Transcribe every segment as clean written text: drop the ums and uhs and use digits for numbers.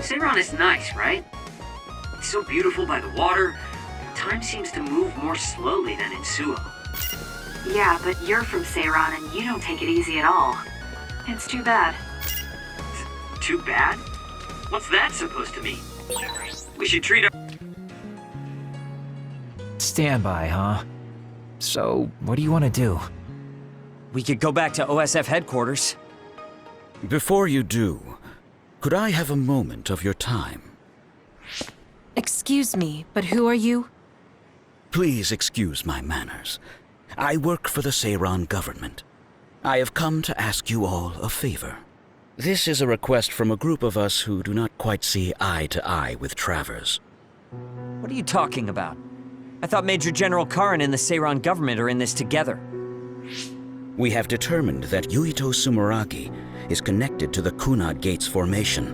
Seiran is nice, right? It's so beautiful by the water. Time seems to move more slowly than in Suo. Yeah, but you're from Seiran and you don't take it easy at all. It's too bad. Too bad? What's that supposed to mean? We should treat our... Standby, huh? So, what do you want to do? We could go back to OSF headquarters. Before you do, could I have a moment of your time? Excuse me, but who are you? Please excuse my manners. I work for the Seiran government. I have come to ask you all a favor. This is a request from a group of us who do not quite see eye to eye with Travers. What are you talking about? I thought Major General Karin and the Seiran government are in this together. We have determined that Yuito Sumeragi is connected to the Kunad Gate's formation.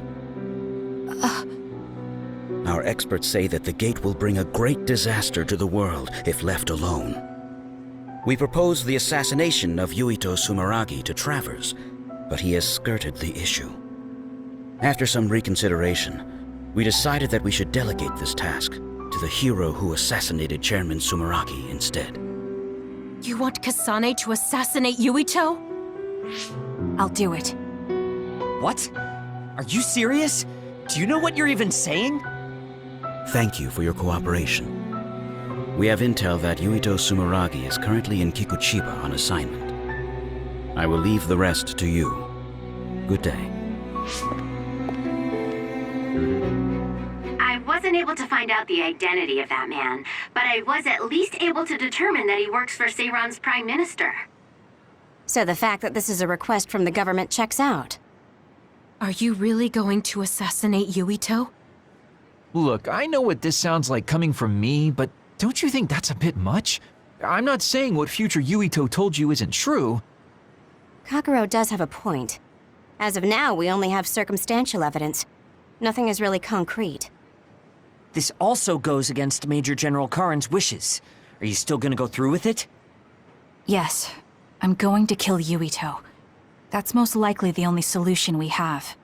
Our experts say that the gate will bring a great disaster to the world if left alone. We proposed the assassination of Yuito Sumeragi to Travers, but he has skirted the issue. After some reconsideration, we decided that we should delegate this task to the hero who assassinated Chairman Sumeragi instead. You want Kasane to assassinate Yuito? I'll do it. What? Are you serious? Do you know what you're even saying? Thank you for your cooperation. We have intel that Yuito Sumeragi is currently in Kikuchiba on assignment. I will leave the rest to you. Good day. I wasn't able to find out the identity of that man, but I was at least able to determine that he works for Seiran's Prime Minister. So the fact that this is a request from the government checks out. Are you really going to assassinate Yuito? Look, I know what this sounds like coming from me, but don't you think that's a bit much? I'm not saying what future Yuito told you isn't true. Kakuro does have a point. As of now, we only have circumstantial evidence. Nothing is really concrete. This also goes against Major General Karin's wishes. Are you still gonna go through with it? Yes. I'm going to kill Yuito. That's most likely the only solution we have.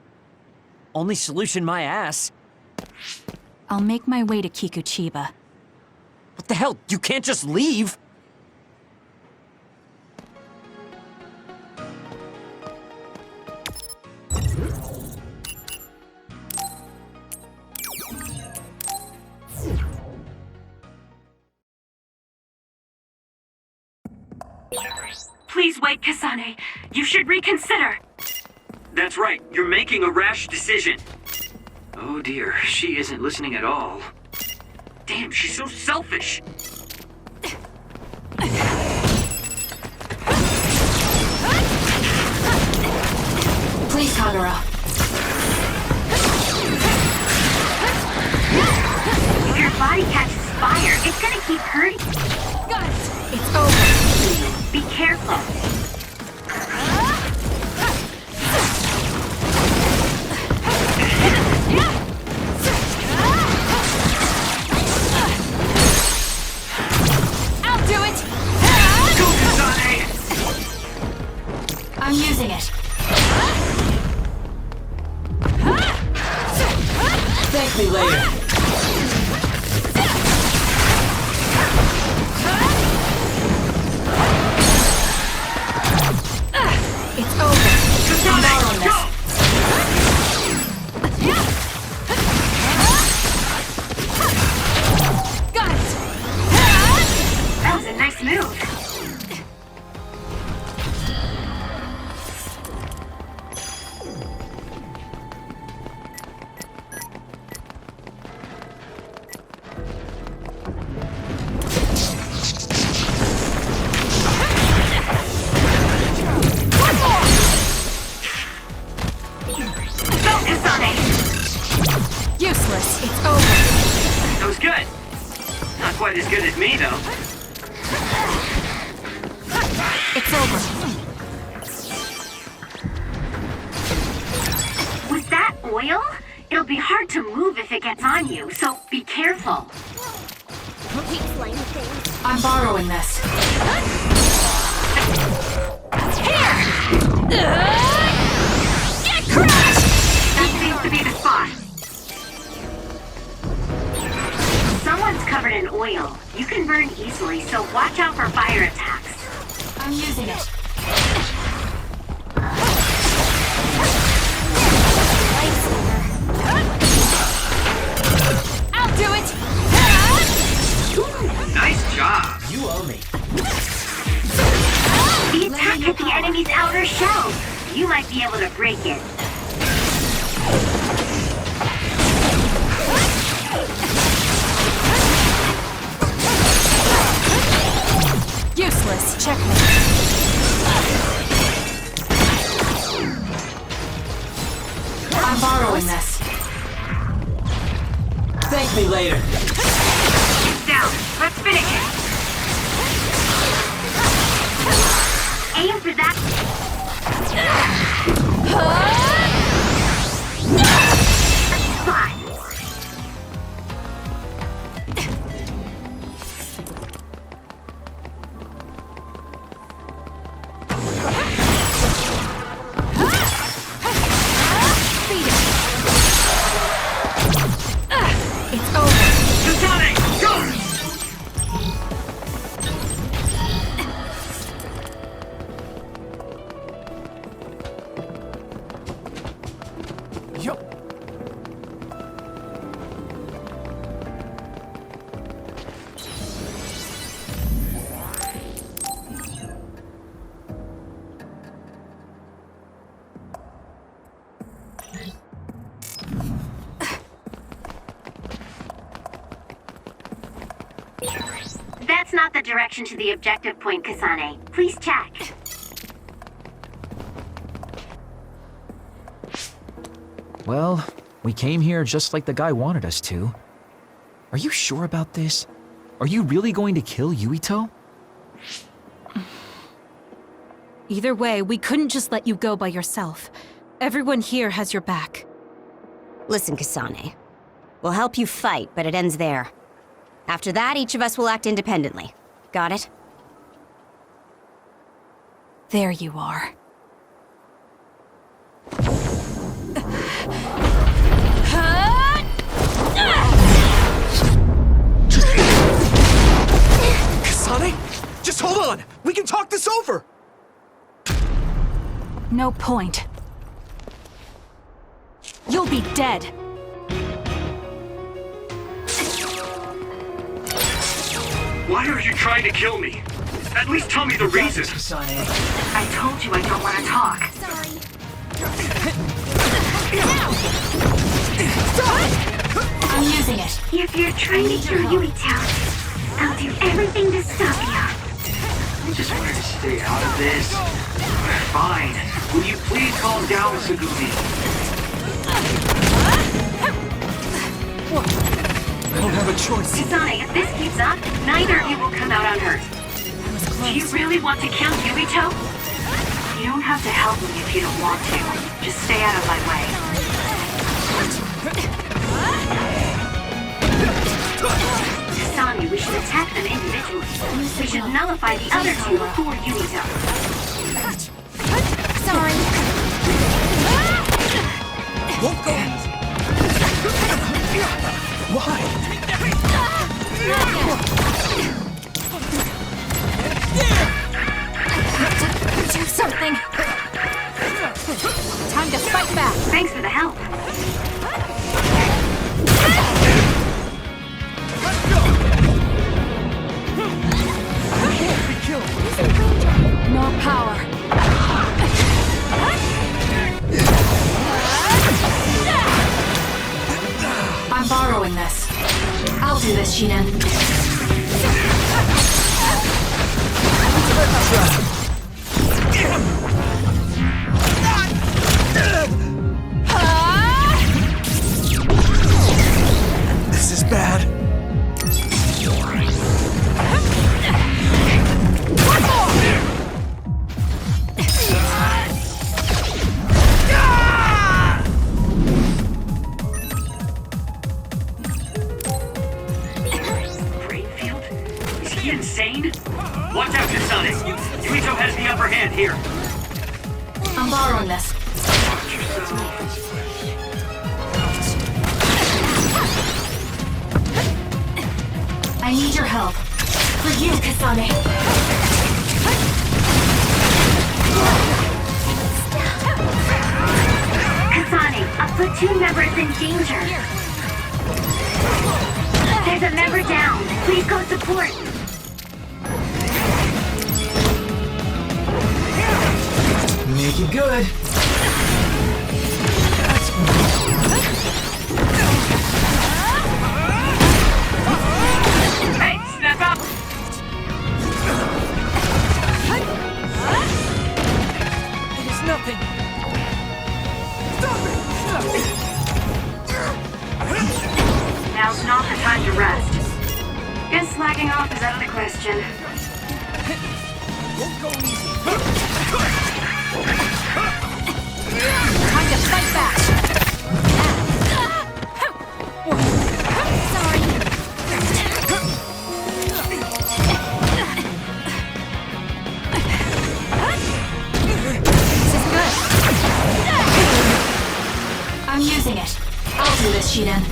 Only solution, my ass. I'll make my way to Kikuchiba. What the hell? You can't just leave! Please wait, Kasane. You should reconsider. That's right, you're making a rash decision. Oh dear, she isn't listening at all. Damn, she's so selfish. Please, Kagura. If your body catches fire, it's gonna keep hurting. Got it! It's over. Be careful. I'll do it! Go, Kasane! I'm using it. Thank me later. It's over. I'm borrowing this. Got it! That was a nice move. Useless. It's over. That was good. Not quite as good as me, though. It's over. Was that oil? It'll be hard to move if it gets on you, so be careful. I'm borrowing this. Here! Get crushed! That seems to be the You can burn easily, so watch out for fire attacks. I'm using it. I'll do it! Nice job. You owe me. The attack hit the enemy's outer shell. You might be able to break it. Useless. Checkmate. I'm borrowing this. Thank me later. It's down. Let's finish it. Aim for that. Spot. It's over. Kasane, go! Yo. That's not the direction to the objective point, Kasane. Please check. Well, we came here just like the guy wanted us to. Are you sure about this? Are you really going to kill Yuito? Either way, we couldn't just let you go by yourself. Everyone here has your back. Listen, Kasane. We'll help you fight, but it ends there. After that, each of us will act independently. Got it? There you are. Kasane? Just hold on! We can talk this over! No point. You'll be dead. Why are you trying to kill me? At least tell me the reason. Kasane. I told you I don't want to talk. I'm using it. If you're trying to kill Yuito, I'll do everything to stop you. I just wanted to stay out of this. Fine. Will you please calm down, Sugumi? I don't have a choice. Kasane, if this keeps up, neither of you will come out unhurt. Do you really want to kill Yuito? You don't have to help me if you don't want to. Just stay out of my way. Kasane, we should attack them individually. We should nullify the other two before Yuito. Sorry. Won't go. Why? Do something. Time to fight back. Thanks for the help. Can't be killed. More power. I'm borrowing this. I'll do this, Shinen. This is bad. Brainfield? Is he insane? Watch out, Kasane. Yuito has the upper hand here. I'm borrowing this. I need your help. you, Kasane. Kasane, a platoon member is in danger. There's a member down. Please go support. Make it good. Hey, snap up! It is nothing. Now's not the time to rest. Guess slacking off is out of the question. Time to fight back! I'm using it. I'll do this, Shiden.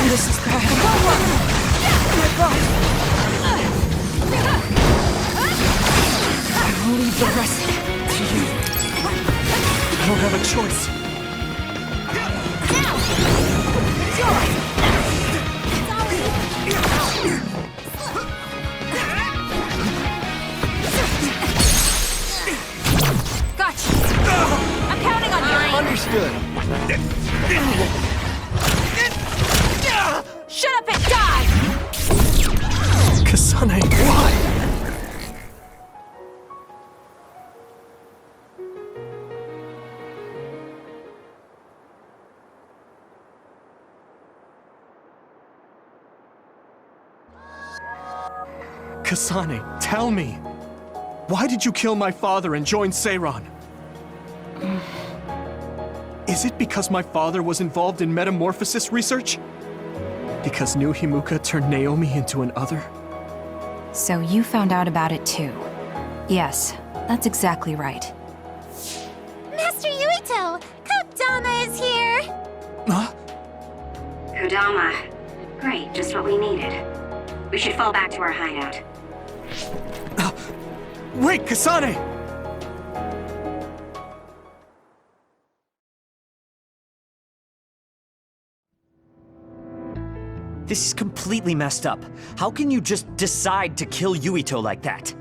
This is bad. I'll leave the rest to you. I don't have a choice. Gotcha! I'm counting on you! Understood. Shut up and die! Kasane, why? Kasane, tell me. Why did you kill my father and join Seiran? Is it because my father was involved in metamorphosis research? Because New Himuka turned Naomi into an other? So you found out about it too. Yes, that's exactly right. Master Yuito! Kodama is here! Huh? Kodama. Great, just what we needed. We should fall back to our hideout. Wait, Kasane! This is completely messed up. How can you just decide to kill Yuito like that?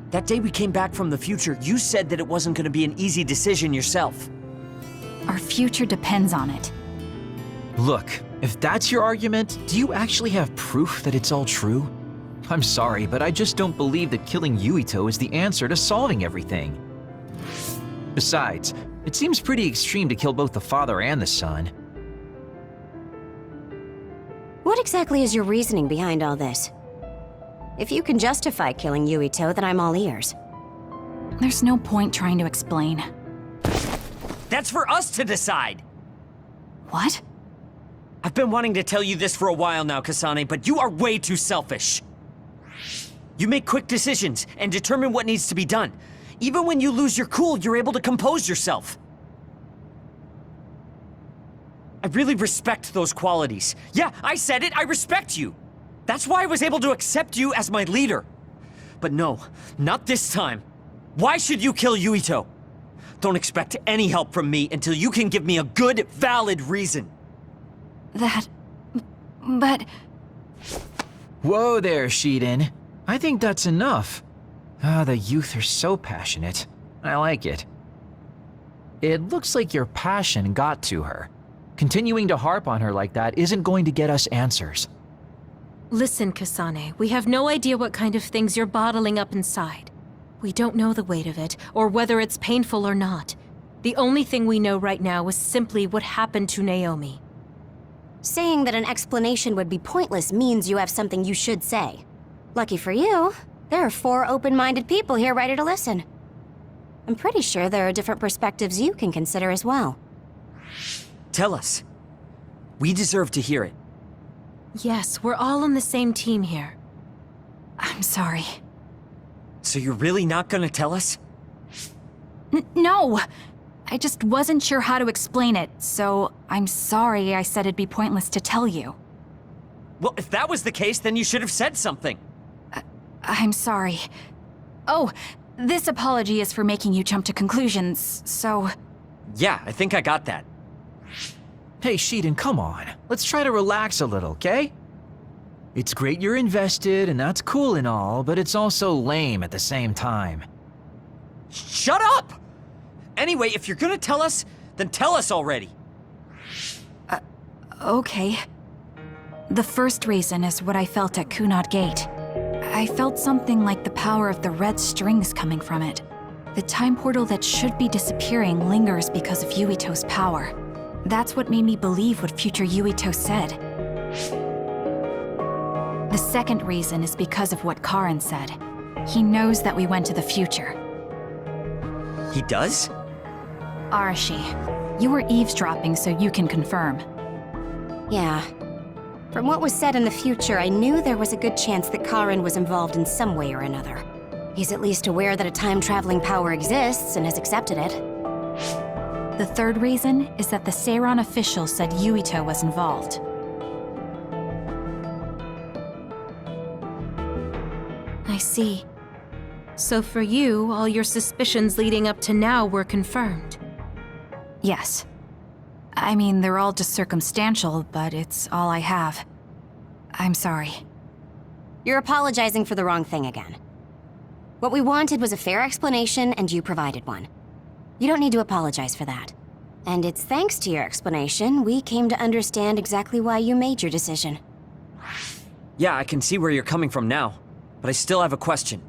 That day we came back from the future, you said that it wasn't going to be an easy decision yourself. Our future depends on it. Look, if that's your argument, do you actually have proof that it's all true? I'm sorry, but I just don't believe that killing Yuito is the answer to solving everything. Besides, it seems pretty extreme to kill both the father and the son. What exactly is your reasoning behind all this? If you can justify killing Yuito, then I'm all ears. There's no point trying to explain. That's for us to decide! What? I've been wanting to tell you this for a while now, Kasane, but you are way too selfish. You make quick decisions and determine what needs to be done. Even when you lose your cool, you're able to compose yourself. I really respect those qualities. Yeah, I said it, I respect you. That's why I was able to accept you as my leader. But no, not this time. Why should you kill Yuito? Don't expect any help from me until you can give me a good, valid reason. But... Whoa there, Shiden. I think that's enough. The youth are so passionate. I like it. It looks like your passion got to her. Continuing to harp on her like that isn't going to get us answers. Listen, Kasane, we have no idea what kind of things you're bottling up inside. We don't know the weight of it, or whether it's painful or not. The only thing we know right now is simply what happened to Naomi. Saying that an explanation would be pointless means you have something you should say. Lucky for you, there are 4 open-minded people here ready to listen. I'm pretty sure there are different perspectives you can consider as well. Tell us. We deserve to hear it. Yes, we're all on the same team here. I'm sorry. So you're really not gonna tell us? No! I just wasn't sure how to explain it, so I'm sorry I said it'd be pointless to tell you. Well, if that was the case, then you should have said something. I'm sorry. Oh, this apology is for making you jump to conclusions, so... Yeah, I think I got that. Hey, Shiden, come on. Let's try to relax a little, okay? It's great you're invested, and that's cool and all, but it's also lame at the same time. Shut up! Anyway, if you're gonna tell us, then tell us already. Okay. The first reason is what I felt at Kunad Gate. I felt something like the power of the red strings coming from it. The time portal that should be disappearing lingers because of Yuito's power. That's what made me believe what future Yuito said. The second reason is because of what Karin said. He knows that we went to the future. He does? Arashi, you were eavesdropping so you can confirm. Yeah. From what was said in the future, I knew there was a good chance that Karin was involved in some way or another. He's at least aware that a time-traveling power exists and has accepted it. The third reason is that the Seiran official said Yuito was involved. I see. So for you, all your suspicions leading up to now were confirmed. Yes. I mean, they're all just circumstantial, but it's all I have. I'm sorry. You're apologizing for the wrong thing again. What we wanted was a fair explanation, and you provided one. You don't need to apologize for that. And it's thanks to your explanation we came to understand exactly why you made your decision. Yeah, I can see where you're coming from now, but I still have a question.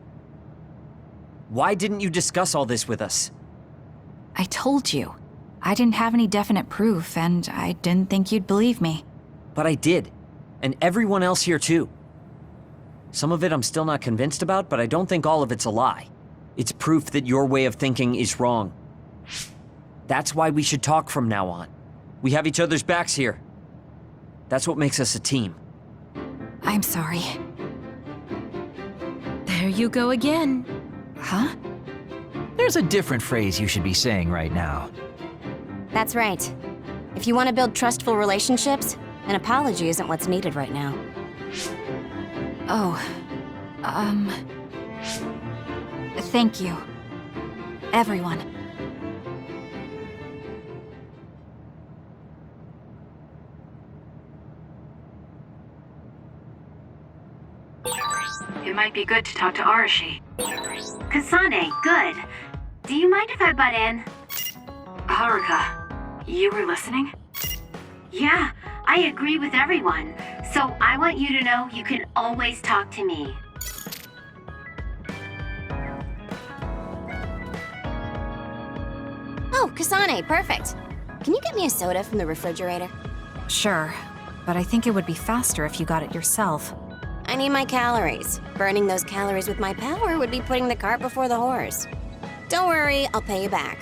Why didn't you discuss all this with us? I told you. I didn't have any definite proof, and I didn't think you'd believe me. But I did. And everyone else here too. Some of it I'm still not convinced about, but I don't think all of it's a lie. It's proof that your way of thinking is wrong. That's why we should talk from now on. We have each other's backs here. That's what makes us a team. I'm sorry. There you go again. Huh? There's a different phrase you should be saying right now. That's right. If you want to build trustful relationships, an apology isn't what's needed right now. Oh. Thank you. Everyone. It might be good to talk to Arashi. Kasane, good. Do you mind if I butt in? Haruka, you were listening? Yeah, I agree with everyone. So I want you to know you can always talk to me. Oh, Kasane, perfect. Can you get me a soda from the refrigerator? Sure, but I think it would be faster if you got it yourself. I need my calories. Burning those calories with my power would be putting the cart before the horse. Don't worry, I'll pay you back.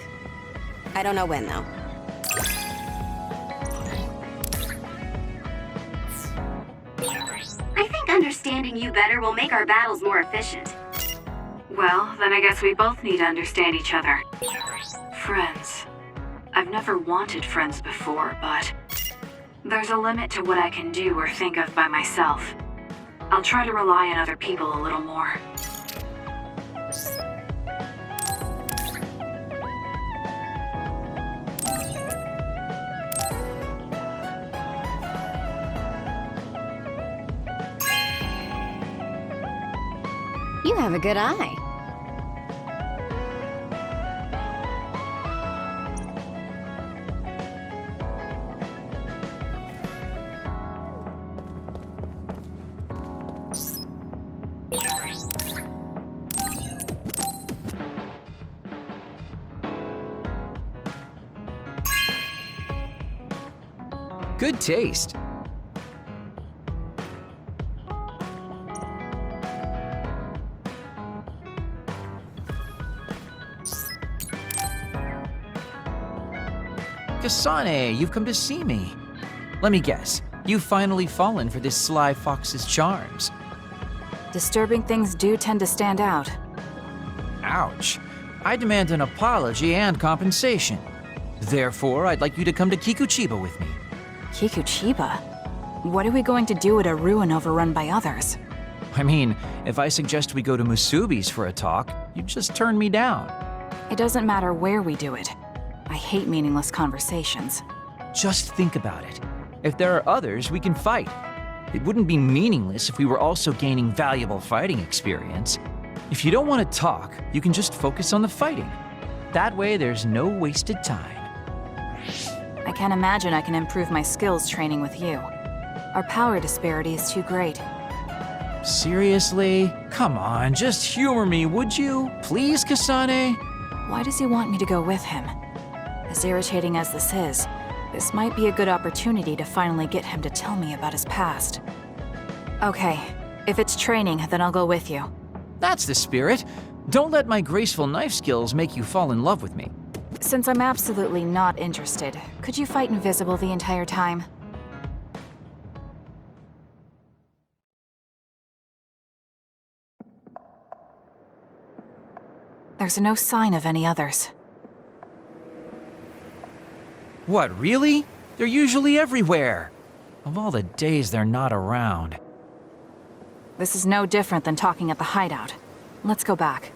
I don't know when, though. I think understanding you better will make our battles more efficient. Well, then I guess we both need to understand each other. Friends. I've never wanted friends before, but there's a limit to what I can do or think of by myself. I'll try to rely on other people a little more. You have a good eye. Good taste. Kasane, you've come to see me. Let me guess, you've finally fallen for this sly fox's charms. Disturbing things do tend to stand out. Ouch. I demand an apology and compensation. Therefore, I'd like you to come to Kikuchiba with me. Kikuchiba? What are we going to do at a ruin overrun by others? I mean, if I suggest we go to Musubi's for a talk, you'd just turn me down. It doesn't matter where we do it. I hate meaningless conversations. Just think about it. If there are others, we can fight. It wouldn't be meaningless if we were also gaining valuable fighting experience. If you don't want to talk, you can just focus on the fighting. That way, there's no wasted time. I can't imagine I can improve my skills training with you. Our power disparity is too great. Seriously? Come on, just humor me, would you? Please, Kasane? Why does he want me to go with him? As irritating as this might be a good opportunity to finally get him to tell me about his past. Okay, if it's training, then I'll go with you. That's the spirit. Don't let my graceful knife skills make you fall in love with me. Since I'm absolutely not interested, could you fight invisible the entire time? There's no sign of any others. What, really? They're usually everywhere. Of all the days they're not around. This is no different than talking at the hideout. Let's go back.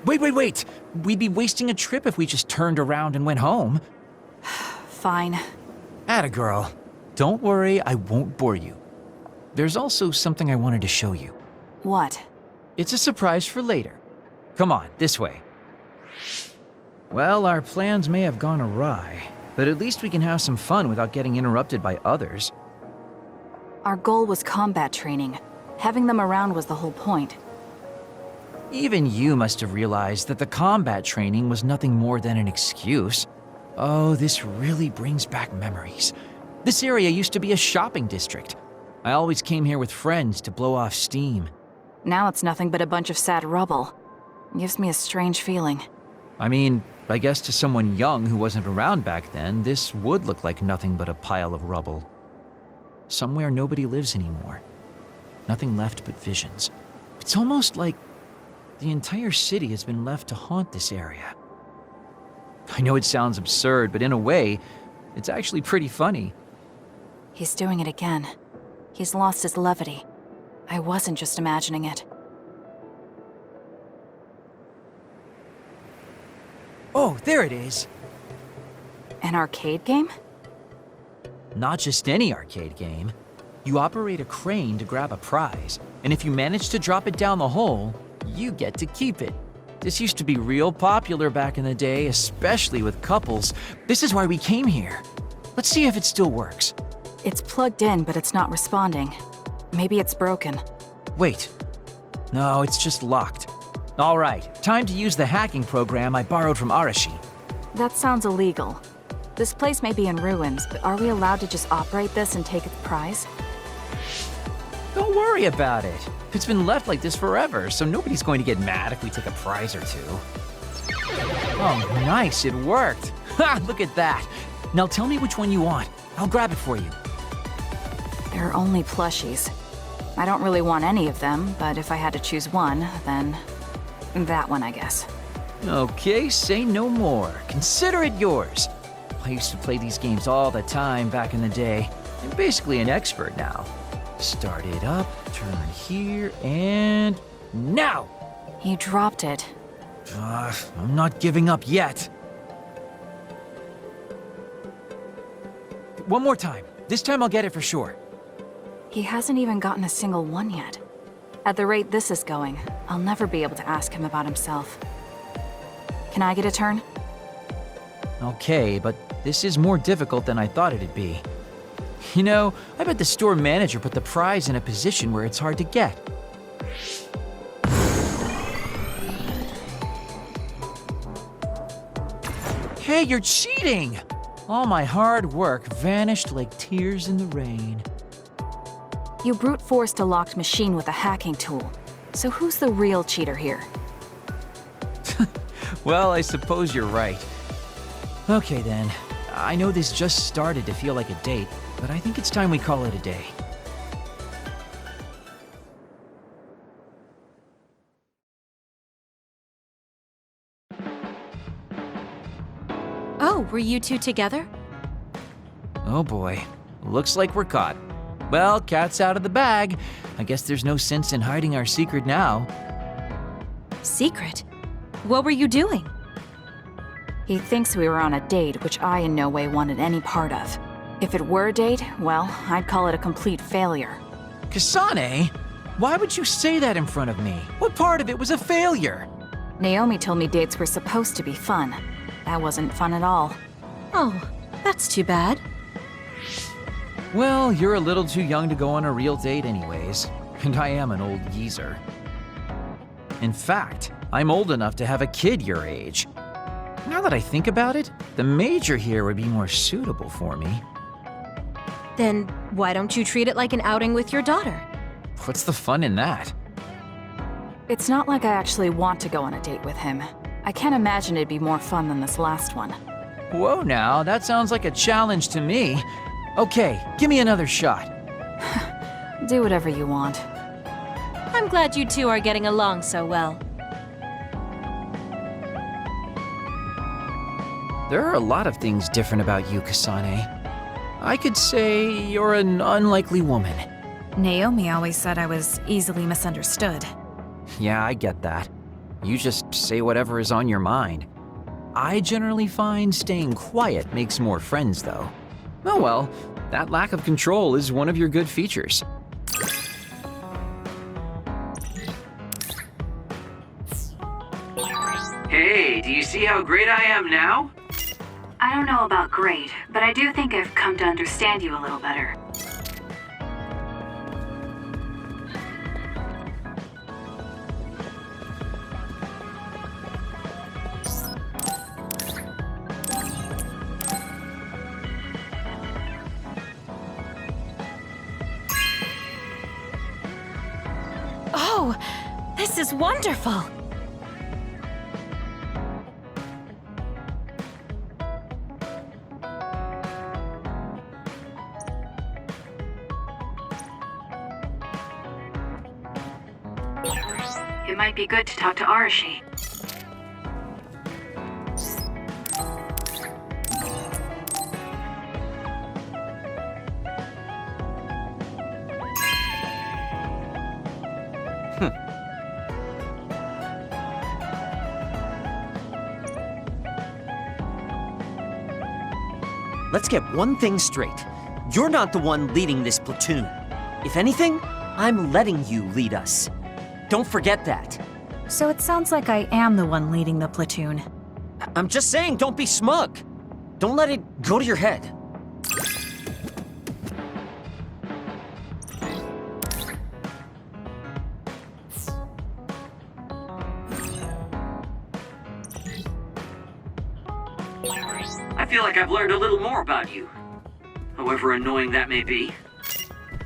Wait! We'd be wasting a trip if we just turned around and went home. Fine. Atta girl. Don't worry, I won't bore you. There's also something I wanted to show you. What? It's a surprise for later. Come on, this way. Well, our plans may have gone awry, but at least we can have some fun without getting interrupted by others. Our goal was combat training. Having them around was the whole point. Even you must have realized that the combat training was nothing more than an excuse. Oh, this really brings back memories. This area used to be a shopping district. I always came here with friends to blow off steam. Now it's nothing but a bunch of sad rubble. Gives me a strange feeling. I mean, I guess to someone young who wasn't around back then, this would look like nothing but a pile of rubble. Somewhere nobody lives anymore. Nothing left but visions. It's almost like the entire city has been left to haunt this area. I know it sounds absurd, but in a way, it's actually pretty funny. He's doing it again. He's lost his levity. I wasn't just imagining it. Oh, there it is. An arcade game? Not just any arcade game. You operate a crane to grab a prize, and if you manage to drop it down the hole, you get to keep it. This used to be real popular back in the day, especially with couples. This is why we came here. Let's see if it still works. It's plugged in, but it's not responding. Maybe it's broken. Wait. No, it's just locked. All right, time to use the hacking program I borrowed from Arashi. That sounds illegal. This place may be in ruins, but are we allowed to just operate this and take its prize? Don't worry about it. It's been left like this forever, so nobody's going to get mad if we take a prize or two. Oh, nice, it worked. Ha, look at that. Now tell me which one you want. I'll grab it for you. There are only plushies. I don't really want any of them, but if I had to choose one, then that one, I guess. Okay, say no more. Consider it yours. I used to play these games all the time back in the day. I'm basically an expert now. Start it up, turn here, and now! He dropped it. I'm not giving up yet. One more time. This time I'll get it for sure. He hasn't even gotten a single one yet. At the rate this is going, I'll never be able to ask him about himself. Can I get a turn? Okay, but this is more difficult than I thought it'd be. You know, I bet the store manager put the prize in a position where it's hard to get. Hey, you're cheating! All my hard work vanished like tears in the rain. You brute forced a locked machine with a hacking tool. So who's the real cheater here? Well, I suppose you're right. Okay then, I know this just started to feel like a date, but I think it's time we call it a day. Oh, were you two together? Oh boy, looks like we're caught. Well, cat's out of the bag. I guess there's no sense in hiding our secret now. Secret? What were you doing? He thinks we were on a date, which I in no way wanted any part of. If it were a date, well, I'd call it a complete failure. Kasane? Why would you say that in front of me? What part of it was a failure? Naomi told me dates were supposed to be fun. That wasn't fun at all. Oh, that's too bad. Well, you're a little too young to go on a real date anyways, and I am an old geezer. In fact, I'm old enough to have a kid your age. Now that I think about it, the major here would be more suitable for me. Then why don't you treat it like an outing with your daughter? What's the fun in that? It's not like I actually want to go on a date with him. I can't imagine it'd be more fun than this last one. Whoa now, that sounds like a challenge to me. Okay, give me another shot. Do whatever you want. I'm glad you two are getting along so well. There are a lot of things different about you, Kasane. I could say you're an unlikely woman. Naomi always said I was easily misunderstood. Yeah, I get that. You just say whatever is on your mind. I generally find staying quiet makes more friends, though. Oh well, that lack of control is one of your good features. Hey, do you see how great I am now? I don't know about great, but I do think I've come to understand you a little better. Oh, this is wonderful! It might be good to talk to Arashi. Let's get one thing straight. You're not the one leading this platoon. If anything, I'm letting you lead us. Don't forget that. So it sounds like I am the one leading the platoon. I'm just saying, don't be smug. Don't let it go to your head. I feel like I've learned a little more about you. However annoying that may be.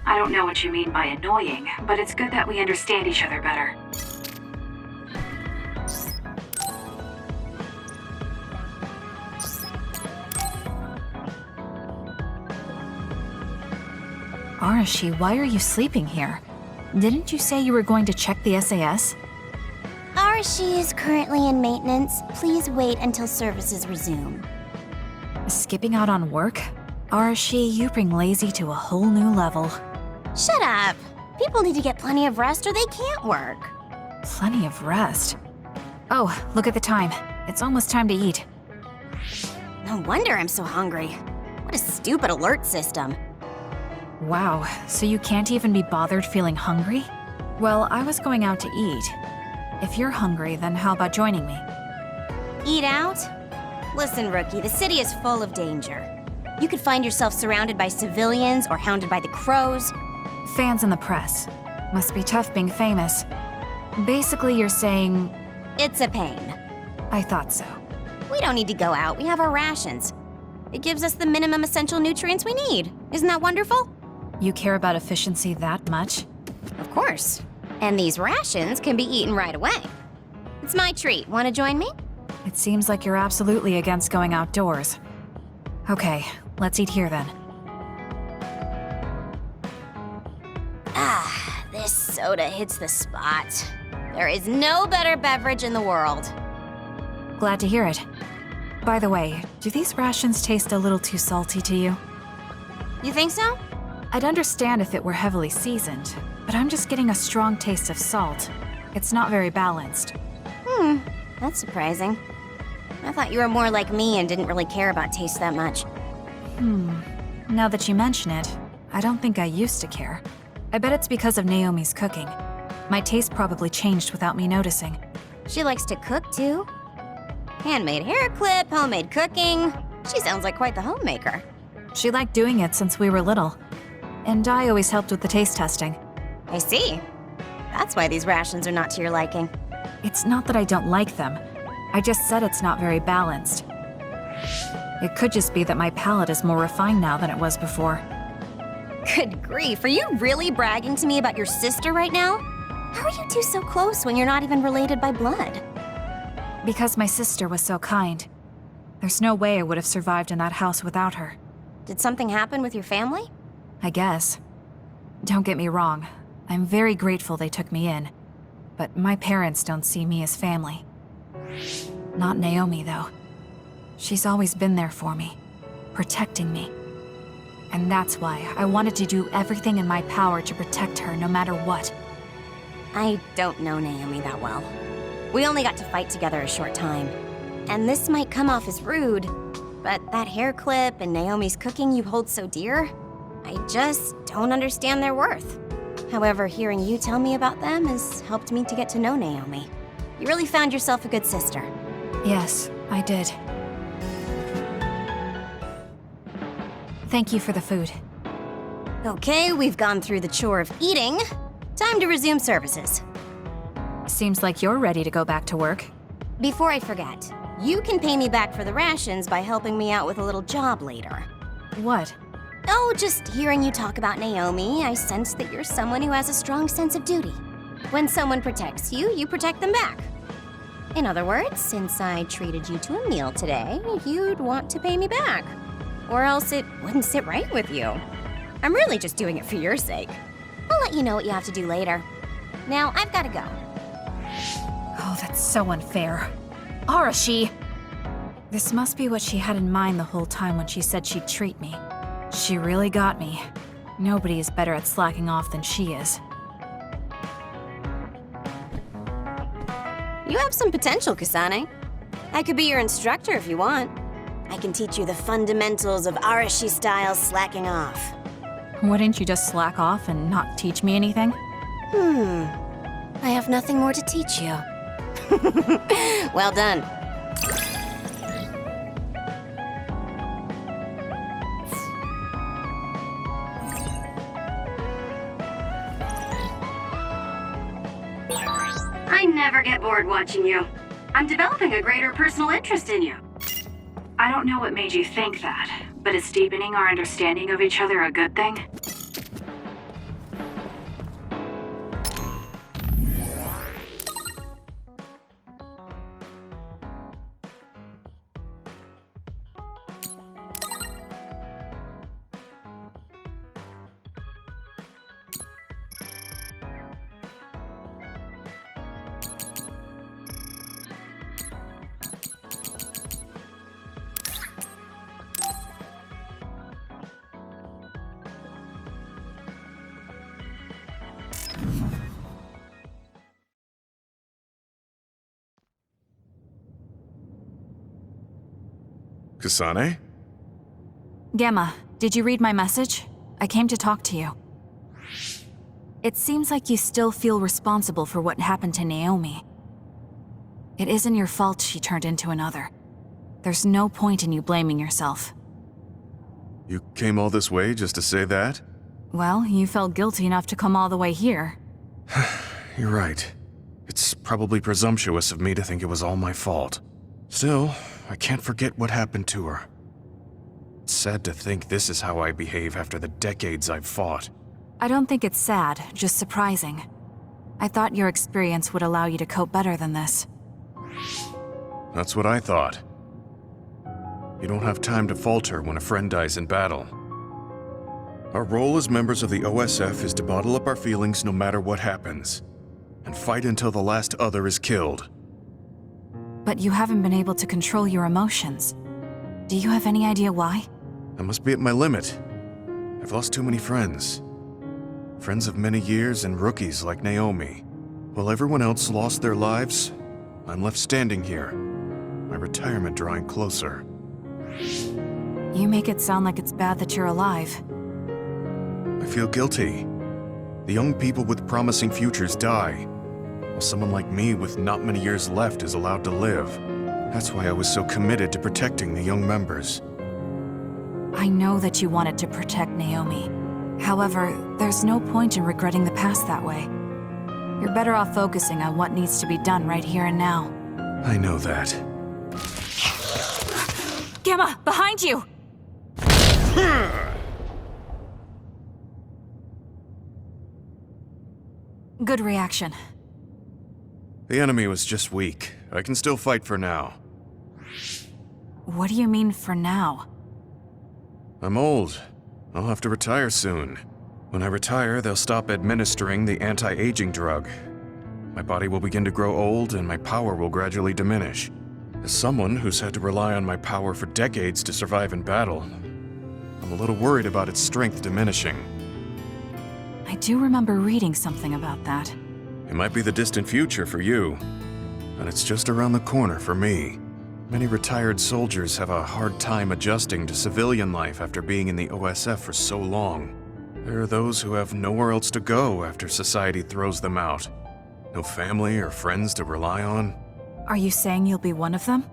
I don't know what you mean by annoying, but it's good that we understand each other better. Arashi, why are you sleeping here? Didn't you say you were going to check the SAS? Arashi is currently in maintenance. Please wait until services resume. Skipping out on work? Arashi, you bring lazy to a whole new level. Shut up! People need to get plenty of rest or they can't work. Plenty of rest. Oh, look at the time. It's almost time to eat. No wonder I'm so hungry. What a stupid alert system. Wow, so you can't even be bothered feeling hungry? Well, I was going out to eat. If you're hungry, then how about joining me? Eat out? Listen, Rookie, the city is full of danger. You could find yourself surrounded by civilians or hounded by the crows. Fans in the press. Must be tough being famous. Basically, you're saying... It's a pain. I thought so. We don't need to go out. We have our rations. It gives us the minimum essential nutrients we need. Isn't that wonderful? You care about efficiency that much? Of course. And these rations can be eaten right away. It's my treat. Want to join me? It seems like you're absolutely against going outdoors. Okay, let's eat here then. Ah, this soda hits the spot. There is no better beverage in the world. Glad to hear it. By the way, do these rations taste a little too salty to you? You think so? I'd understand if it were heavily seasoned, but I'm just getting a strong taste of salt. It's not very balanced. That's surprising. I thought you were more like me and didn't really care about taste that much. Now that you mention it, I don't think I used to care. I bet it's because of Naomi's cooking. My taste probably changed without me noticing. She likes to cook, too. Handmade hair clip, homemade cooking. She sounds like quite the homemaker. She liked doing it since we were little. And I always helped with the taste testing. I see. That's why these rations are not to your liking. It's not that I don't like them. I just said it's not very balanced. It could just be that my palate is more refined now than it was before. Good grief, are you really bragging to me about your sister right now? How are you two so close when you're not even related by blood? Because my sister was so kind. There's no way I would have survived in that house without her. Did something happen with your family? I guess. Don't get me wrong. I'm very grateful they took me in. But my parents don't see me as family. Not Naomi, though. She's always been there for me, protecting me. And that's why I wanted to do everything in my power to protect her no matter what. I don't know Naomi that well. We only got to fight together a short time. And this might come off as rude, but that hair clip and Naomi's cooking you hold so dear, I just don't understand their worth. However, hearing you tell me about them has helped me to get to know Naomi. You really found yourself a good sister. Yes, I did. Thank you for the food. Okay, we've gone through the chore of eating. Time to resume services. Seems like you're ready to go back to work. Before I forget, you can pay me back for the rations by helping me out with a little job later. What? Oh, just hearing you talk about Naomi, I sense that you're someone who has a strong sense of duty. When someone protects you, you protect them back. In other words, since I treated you to a meal today, you'd want to pay me back. Or else it wouldn't sit right with you. I'm really just doing it for your sake. I'll let you know what you have to do later. Now, I've gotta go. Oh, that's so unfair. Arashi! This must be what she had in mind the whole time when she said she'd treat me. She really got me. Nobody is better at slacking off than she is. You have some potential, Kasane. I could be your instructor if you want. I can teach you the fundamentals of Arashi-style slacking off. Wouldn't you just slack off and not teach me anything? I have nothing more to teach you. Well done. I never get bored watching you. I'm developing a greater personal interest in you. I don't know what made you think that, but is deepening our understanding of each other a good thing? Kasane? Gamma, did you read my message? I came to talk to you. It seems like you still feel responsible for what happened to Naomi. It isn't your fault she turned into another. There's no point in you blaming yourself. You came all this way just to say that? Well, you felt guilty enough to come all the way here. You're right. It's probably presumptuous of me to think it was all my fault. Still, I can't forget what happened to her. It's sad to think this is how I behave after the decades I've fought. I don't think it's sad, just surprising. I thought your experience would allow you to cope better than this. That's what I thought. You don't have time to falter when a friend dies in battle. Our role as members of the OSF is to bottle up our feelings no matter what happens, and fight until the last other is killed. But you haven't been able to control your emotions. Do you have any idea why? I must be at my limit. I've lost too many friends. Friends of many years and rookies like Naomi. While everyone else lost their lives, I'm left standing here, my retirement drawing closer. You make it sound like it's bad that you're alive. I feel guilty. The young people with promising futures die, while someone like me with not many years left is allowed to live. That's why I was so committed to protecting the young members. I know that you wanted to protect Naomi. However, there's no point in regretting the past that way. You're better off focusing on what needs to be done right here and now. I know that. Gamma, behind you! Good reaction. The enemy was just weak. I can still fight for now. What do you mean for now? I'm old. I'll have to retire soon. When I retire, they'll stop administering the anti-aging drug. My body will begin to grow old and my power will gradually diminish. As someone who's had to rely on my power for decades to survive in battle, I'm a little worried about its strength diminishing. I do remember reading something about that. It might be the distant future for you, but it's just around the corner for me. Many retired soldiers have a hard time adjusting to civilian life after being in the OSF for so long. There are those who have nowhere else to go after society throws them out. No family or friends to rely on. Are you saying you'll be one of them?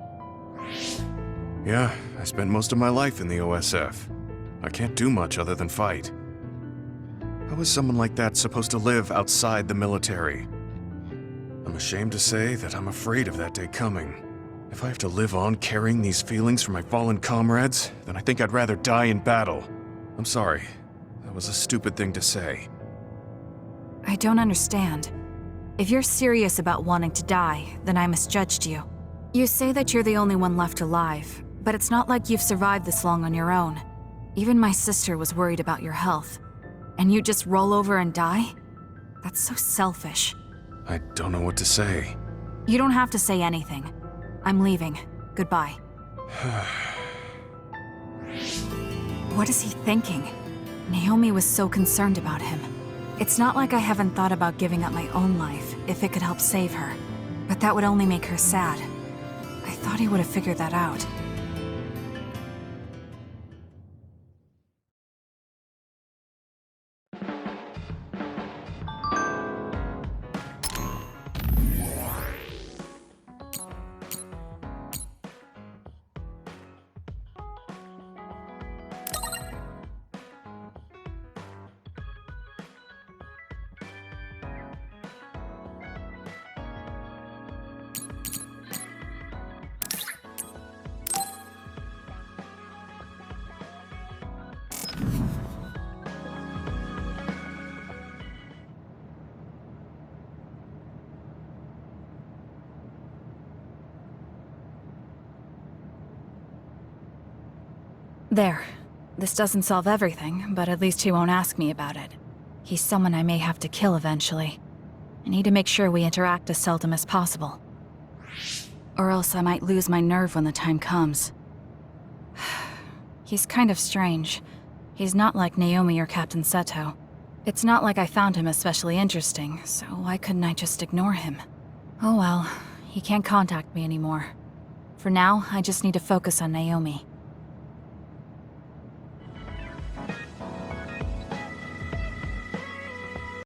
Yeah, I spent most of my life in the OSF. I can't do much other than fight. How is someone like that supposed to live outside the military? I'm ashamed to say that I'm afraid of that day coming. If I have to live on carrying these feelings for my fallen comrades, then I think I'd rather die in battle. I'm sorry. That was a stupid thing to say. I don't understand. If you're serious about wanting to die, then I misjudged you. You say that you're the only one left alive, but it's not like you've survived this long on your own. Even my sister was worried about your health. And you just roll over and die? That's so selfish. I don't know what to say. You don't have to say anything. I'm leaving. Goodbye. What is he thinking? Naomi was so concerned about him. It's not like I haven't thought about giving up my own life if it could help save her. But that would only make her sad. I thought he would have figured that out. There. This doesn't solve everything, but at least he won't ask me about it. He's someone I may have to kill eventually. I need to make sure we interact as seldom as possible. Or else I might lose my nerve when the time comes. He's kind of strange. He's not like Naomi or Captain Seto. It's not like I found him especially interesting, so why couldn't I just ignore him? Oh well, he can't contact me anymore. For now, I just need to focus on Naomi.